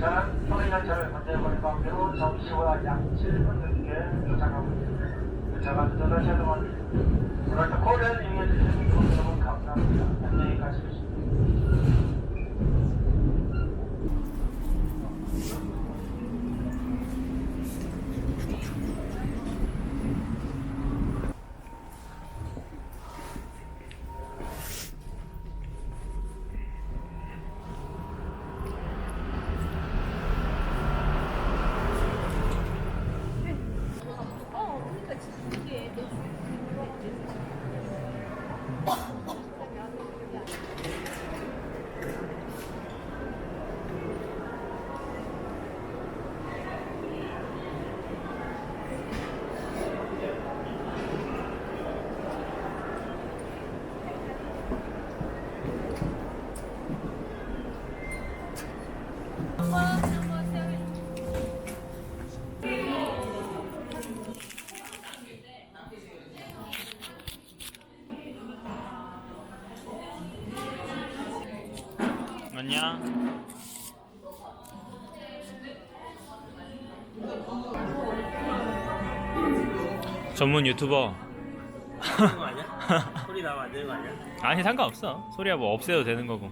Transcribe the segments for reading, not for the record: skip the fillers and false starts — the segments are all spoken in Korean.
저는 통일열차를 건재거리 가운데로 정시보다 약 7분 늦게 도착하고 있습니다. 차가 늦어서 죄송합니다. 오늘도 코리아를 이용해주시는 여러분 감사합니다. 안녕히 가십시오. 안녕. 전문 유튜버. 되는 거 아니야? 소리 나면 안 되는 거 아니야? 아니 상관없어. 소리야 뭐 없애도 되는 거고.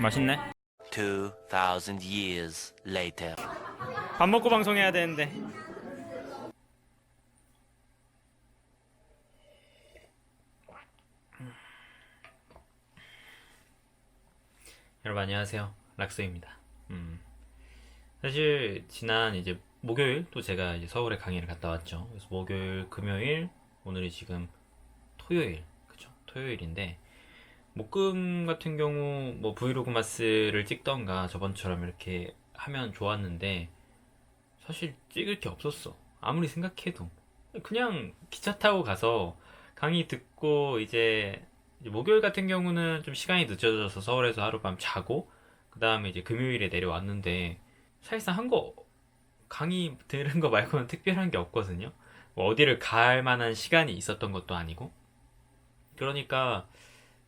맛있네. 2,000 years later. 밥 먹고 방송해야 되는데. 여러분 안녕하세요. 락스입니다. 사실 지난 이제 목요일 또 제가 이제 서울에 강의를 갔다 왔죠. 그래서 목요일, 금요일, 오늘이 지금 토요일, 그쵸? 토요일인데 목금 같은 경우 뭐 브이로그 마스를 찍던가 저번처럼 이렇게 하면 좋았는데 사실 찍을 게 없었어. 아무리 생각해도 그냥 기차 타고 가서 강의 듣고 이제 목요일 같은 경우는 좀 시간이 늦어져서 서울에서 하룻밤 자고 그 다음에 이제 금요일에 내려왔는데 사실상 한 거 강의 들은 거 말고는 특별한 게 없거든요. 뭐 어디를 갈 만한 시간이 있었던 것도 아니고 그러니까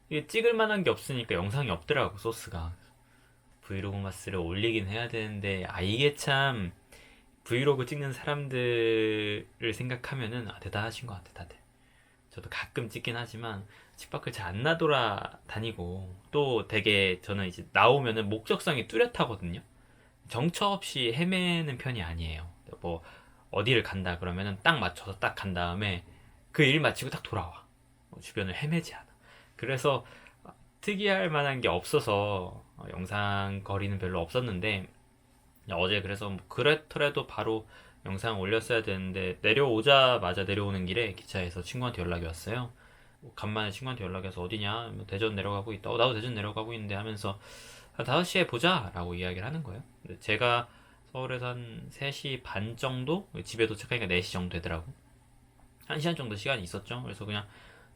이게 찍을 만한 게 없으니까 영상이 없더라고. 소스가 브이로그 마스를 올리긴 해야 되는데 이게 참 브이로그 찍는 사람들을 생각하면은 대단하신 것 같아 다들. 저도 가끔 찍긴 하지만 집 밖을 잘 안 나돌아 다니고 또 되게 저는 이제 나오면은 목적성이 뚜렷하거든요. 정처 없이 헤매는 편이 아니에요. 뭐 어디를 간다 그러면은 딱 맞춰서 딱 간 다음에 그 일 마치고 딱 돌아와. 주변을 헤매지 않아. 그래서 특이할 만한 게 없어서 영상 거리는 별로 없었는데 어제 그래서 뭐 그렇더라도 바로 영상 올렸어야 되는데 내려오자마자 내려오는 길에 기차에서 친구한테 연락이 왔어요. 간만에 친구한테 연락이 와서 어디냐? 뭐 대전 내려가고 있다. 나도 대전 내려가고 있는데 하면서 한 5시에 보자 라고 이야기를 하는 거예요. 근데 제가 서울에서 한 3시 반 정도? 집에 도착하니까 4시 정도 되더라고. 1시간 정도 시간이 있었죠. 그래서 그냥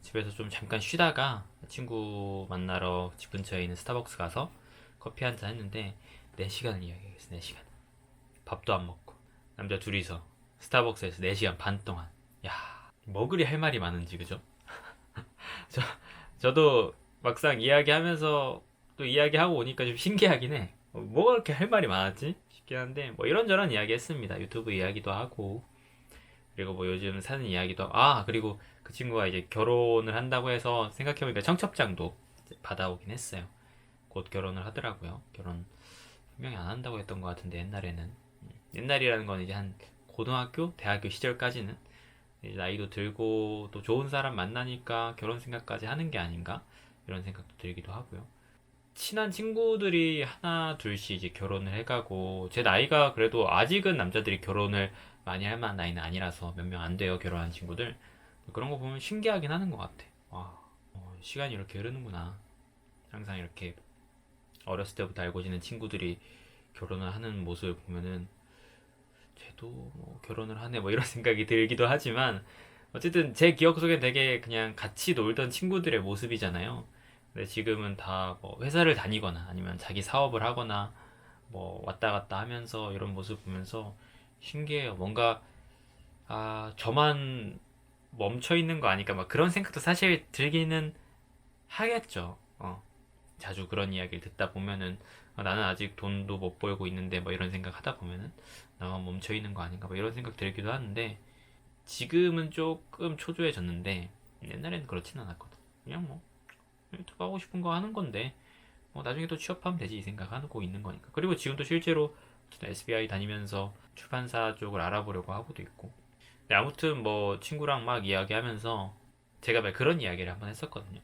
집에서 좀 잠깐 쉬다가 친구 만나러 집 근처에 있는 스타벅스 가서 커피 한잔 했는데 4시간을 이야기했어. 4시간. 밥도 안 먹고 남자 둘이서 스타벅스에서 4시간 반 동안. 야, 뭐 그리 할 말이 많은지 그죠? 저도 막상 이야기하면서 또 이야기하고 오니까 좀 신기하긴 해. 뭐가 그렇게 할 말이 많았지? 싶긴 한데 뭐 이런저런 이야기 했습니다. 유튜브 이야기도 하고 그리고 뭐 요즘 사는 이야기도 하고 그리고 그 친구가 이제 결혼을 한다고 해서 생각해보니까 청첩장도 받아오긴 했어요. 곧 결혼을 하더라고요. 결혼 분명히 안 한다고 했던 것 같은데 옛날에는 옛날이라는 건 이제 한 고등학교, 대학교 시절까지는 이제 나이도 들고 또 좋은 사람 만나니까 결혼 생각까지 하는 게 아닌가 이런 생각도 들기도 하고요. 친한 친구들이 하나 둘씩 이제 결혼을 해가고 제 나이가 그래도 아직은 남자들이 결혼을 많이 할 만한 나이는 아니라서 몇 명 안 돼요 결혼한 친구들. 그런 거 보면 신기하긴 하는 것 같아. 와, 시간이 이렇게 흐르는구나. 항상 이렇게 어렸을 때부터 알고 지낸 친구들이 결혼을 하는 모습을 보면은 쟤도 뭐 결혼을 하네 뭐 이런 생각이 들기도 하지만 어쨌든 제 기억 속엔 되게 그냥 같이 놀던 친구들의 모습이잖아요. 근데 지금은 다 뭐 회사를 다니거나 아니면 자기 사업을 하거나 뭐 왔다 갔다 하면서 이런 모습 보면서 신기해요. 뭔가 저만 멈춰 있는 거 아닐까 막 그런 생각도 사실 들기는 하겠죠. 자주 그런 이야기를 듣다 보면은 나는 아직 돈도 못 벌고 있는데 뭐 이런 생각 하다 보면은 나만 멈춰 있는 거 아닌가 뭐 이런 생각 들기도 하는데 지금은 조금 초조해졌는데 옛날에는 그렇진 않았거든. 그냥 뭐 유튜브 하고 싶은 거 하는 건데 뭐 나중에 또 취업하면 되지 이 생각하고 있는 거니까. 그리고 지금도 실제로 SBI 다니면서 출판사 쪽을 알아보려고 하고도 있고. 근데 아무튼 뭐 친구랑 막 이야기하면서 제가 막 그런 이야기를 한번 했었거든요.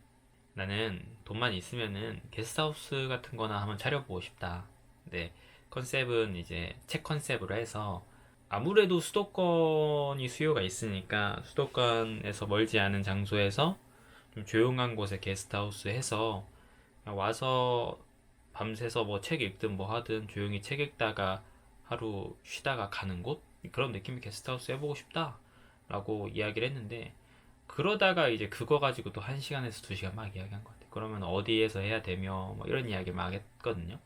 나는 돈만 있으면은 게스트하우스 같은 거나 한번 차려보고 싶다. 근데 컨셉은 이제 책 컨셉으로 해서 아무래도 수도권이 수요가 있으니까 수도권에서 멀지 않은 장소에서 좀 조용한 곳에 게스트하우스 해서 그냥 와서 밤새서 뭐 책 읽든 뭐 하든 조용히 책 읽다가 하루 쉬다가 가는 곳? 그런 느낌의 게스트하우스 해보고 싶다 라고 이야기를 했는데 그러다가 이제 그거 가지고 또 1시간에서 2시간 막 이야기한 것 같아요. 그러면 어디에서 해야 되며 뭐 이런 이야기 막 했거든요.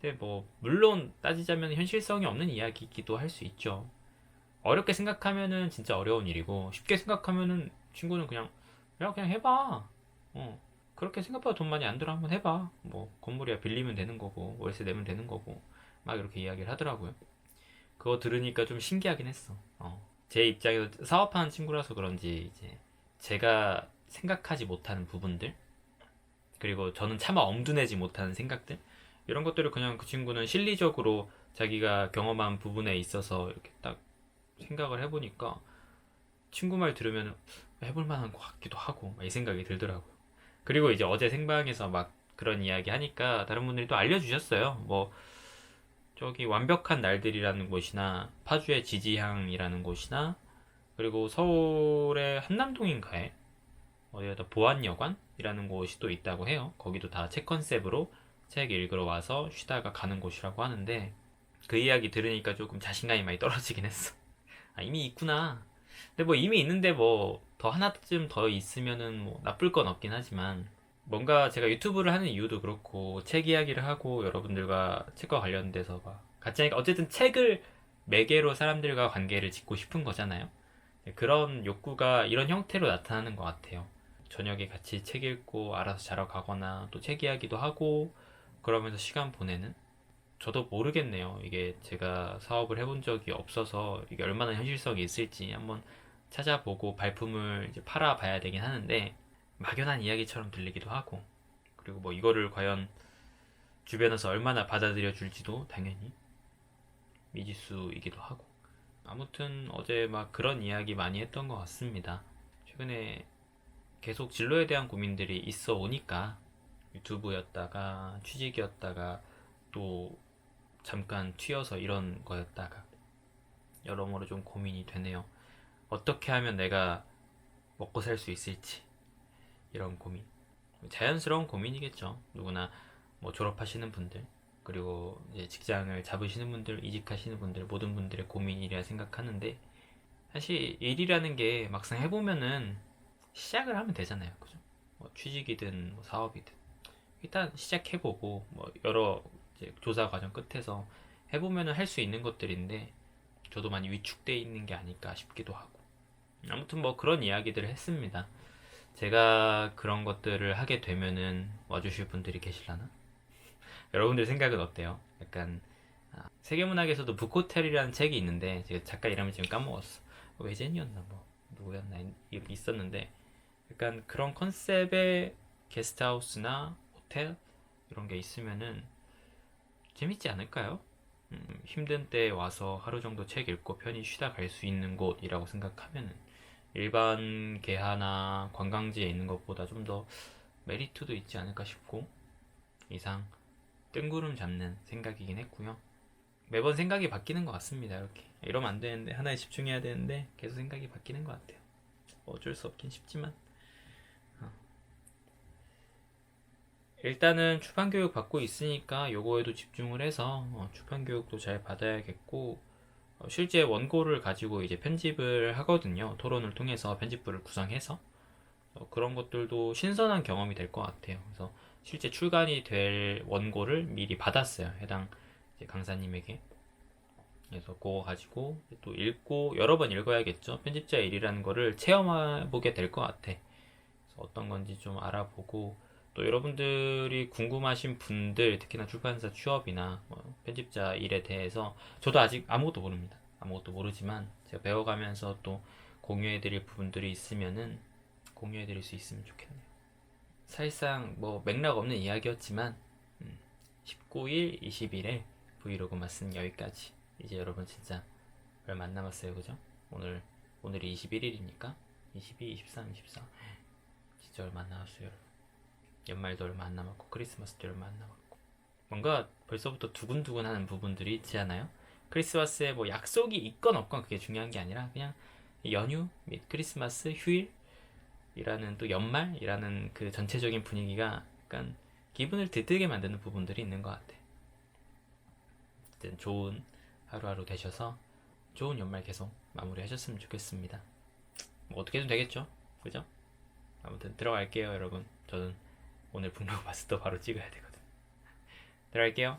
근데 뭐 물론 따지자면 현실성이 없는 이야기이기도 할 수 있죠. 어렵게 생각하면은 진짜 어려운 일이고 쉽게 생각하면은 친구는 그냥 야 그냥 해봐. 그렇게 생각보다 돈 많이 안 들어 한번 해봐. 뭐 건물이야 빌리면 되는 거고 월세 내면 되는 거고 막 이렇게 이야기를 하더라고요. 그거 들으니까 좀 신기하긴 했어. 제 입장에서 사업하는 친구라서 그런지 이제 제가 생각하지 못하는 부분들 그리고 저는 차마 엄두내지 못하는 생각들 이런 것들을 그냥 그 친구는 실리적으로 자기가 경험한 부분에 있어서 이렇게 딱 생각을 해보니까 친구 말 들으면 해볼 만한 것 같기도 하고 이 생각이 들더라고요. 그리고 이제 어제 생방에서 막 그런 이야기 하니까 다른 분들이 또 알려주셨어요. 뭐 저기 완벽한 날들이라는 곳이나 파주의 지지향이라는 곳이나 그리고 서울의 한남동인가에 어디에다 보안여관이라는 곳이 또 있다고 해요. 거기도 다 책 컨셉으로 책 읽으러 와서 쉬다가 가는 곳이라고 하는데 그 이야기 들으니까 조금 자신감이 많이 떨어지긴 했어. 아, 이미 있구나. 근데 뭐 이미 있는데 뭐 더 하나쯤 더 있으면은 뭐 나쁠 건 없긴 하지만 뭔가 제가 유튜브를 하는 이유도 그렇고 책 이야기를 하고 여러분들과 책과 관련돼서 막 같이 하니까 어쨌든 책을 매개로 사람들과 관계를 짓고 싶은 거잖아요. 그런 욕구가 이런 형태로 나타나는 것 같아요. 저녁에 같이 책 읽고 알아서 자러 가거나 또 책 이야기도 하고 그러면서 시간 보내는 저도 모르겠네요. 이게 제가 사업을 해본 적이 없어서 이게 얼마나 현실성이 있을지 한번 찾아보고 발품을 이제 팔아봐야 되긴 하는데 막연한 이야기처럼 들리기도 하고 그리고 뭐 이거를 과연 주변에서 얼마나 받아들여 줄지도 당연히 미지수이기도 하고 아무튼 어제 막 그런 이야기 많이 했던 것 같습니다. 최근에 계속 진로에 대한 고민들이 있어 오니까 유튜브였다가 취직이었다가 또 잠깐 튀어서 이런 거였다가 여러모로 좀 고민이 되네요. 어떻게 하면 내가 먹고 살 수 있을지 이런 고민 자연스러운 고민이겠죠. 누구나 뭐 졸업하시는 분들 그리고 이제 직장을 잡으시는 분들 이직하시는 분들 모든 분들의 고민이라 생각하는데 사실 일이라는 게 막상 해보면은 시작을 하면 되잖아요. 그죠? 뭐 취직이든 뭐 사업이든 일단 시작해보고 뭐 여러 이제 조사 과정 끝에서 해보면은 할 수 있는 것들인데 저도 많이 위축돼 있는 게 아닐까 싶기도 하고 아무튼 뭐 그런 이야기들을 했습니다. 제가 그런 것들을 하게 되면은 와주실 분들이 계실라나? 여러분들 생각은 어때요? 약간 세계문학에서도 북호텔이라는 책이 있는데 제가 작가 이름을 지금 까먹었어. 외젠이었나 뭐 누구였나 있었는데 약간 그런 컨셉의 게스트하우스나 호텔 이런 게 있으면은 재밌지 않을까요? 힘든 때 와서 하루 정도 책 읽고 편히 쉬다 갈 수 있는 곳이라고 생각하면은 일반 개화나 관광지에 있는 것보다 좀 더 메리트도 있지 않을까 싶고 이상 뜬구름 잡는 생각이긴 했고요. 매번 생각이 바뀌는 것 같습니다. 이렇게 이러면 안 되는데 하나에 집중해야 되는데 계속 생각이 바뀌는 것 같아요. 어쩔 수 없긴 쉽지만 일단은 출판 교육 받고 있으니까 요거에도 집중을 해서 출판 교육도 잘 받아야겠고 실제 원고를 가지고 이제 편집을 하거든요. 토론을 통해서 편집부를 구성해서 그런 것들도 신선한 경험이 될 것 같아요. 그래서 실제 출간이 될 원고를 미리 받았어요. 해당 이제 강사님에게. 그래서 그거 가지고 또 읽고 여러 번 읽어야겠죠. 편집자의 일이라는 거를 체험해 보게 될 것 같아. 그래서 어떤 건지 좀 알아보고 또 여러분들이 궁금하신 분들, 특히나 출판사 취업이나 뭐 편집자 일에 대해서 저도 아직 아무것도 모릅니다. 아무것도 모르지만 제가 배워가면서 또 공유해드릴 부분들이 있으면은 공유해드릴 수 있으면 좋겠네요. 사실상 뭐 맥락 없는 이야기였지만 19일, 20일에 브이로그 맛은 여기까지. 이제 여러분 진짜 얼마 안 남았어요, 그죠? 오늘이 21일이니까 22, 23, 24 진짜 얼마 안 남았어요, 여러분. 연말도 얼마 안 남았고 크리스마스도 얼마 안 남았고 뭔가 벌써부터 두근두근하는 부분들이 있지 않아요? 크리스마스에 뭐 약속이 있건 없건 그게 중요한 게 아니라 그냥 연휴 및 크리스마스 휴일이라는 또 연말이라는 그 전체적인 분위기가 약간 기분을 들뜨게 만드는 부분들이 있는 것 같아. 어쨌든 좋은 하루하루 되셔서 좋은 연말 계속 마무리하셨으면 좋겠습니다. 뭐 어떻게든 되겠죠, 그죠? 아무튼 들어갈게요, 여러분. 저는 오늘 브이로그 봤을 때 바로 찍어야 되거든. 들어갈게요.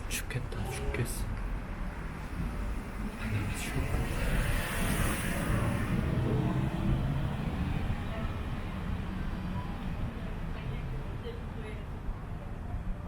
죽겠다, 죽겠어.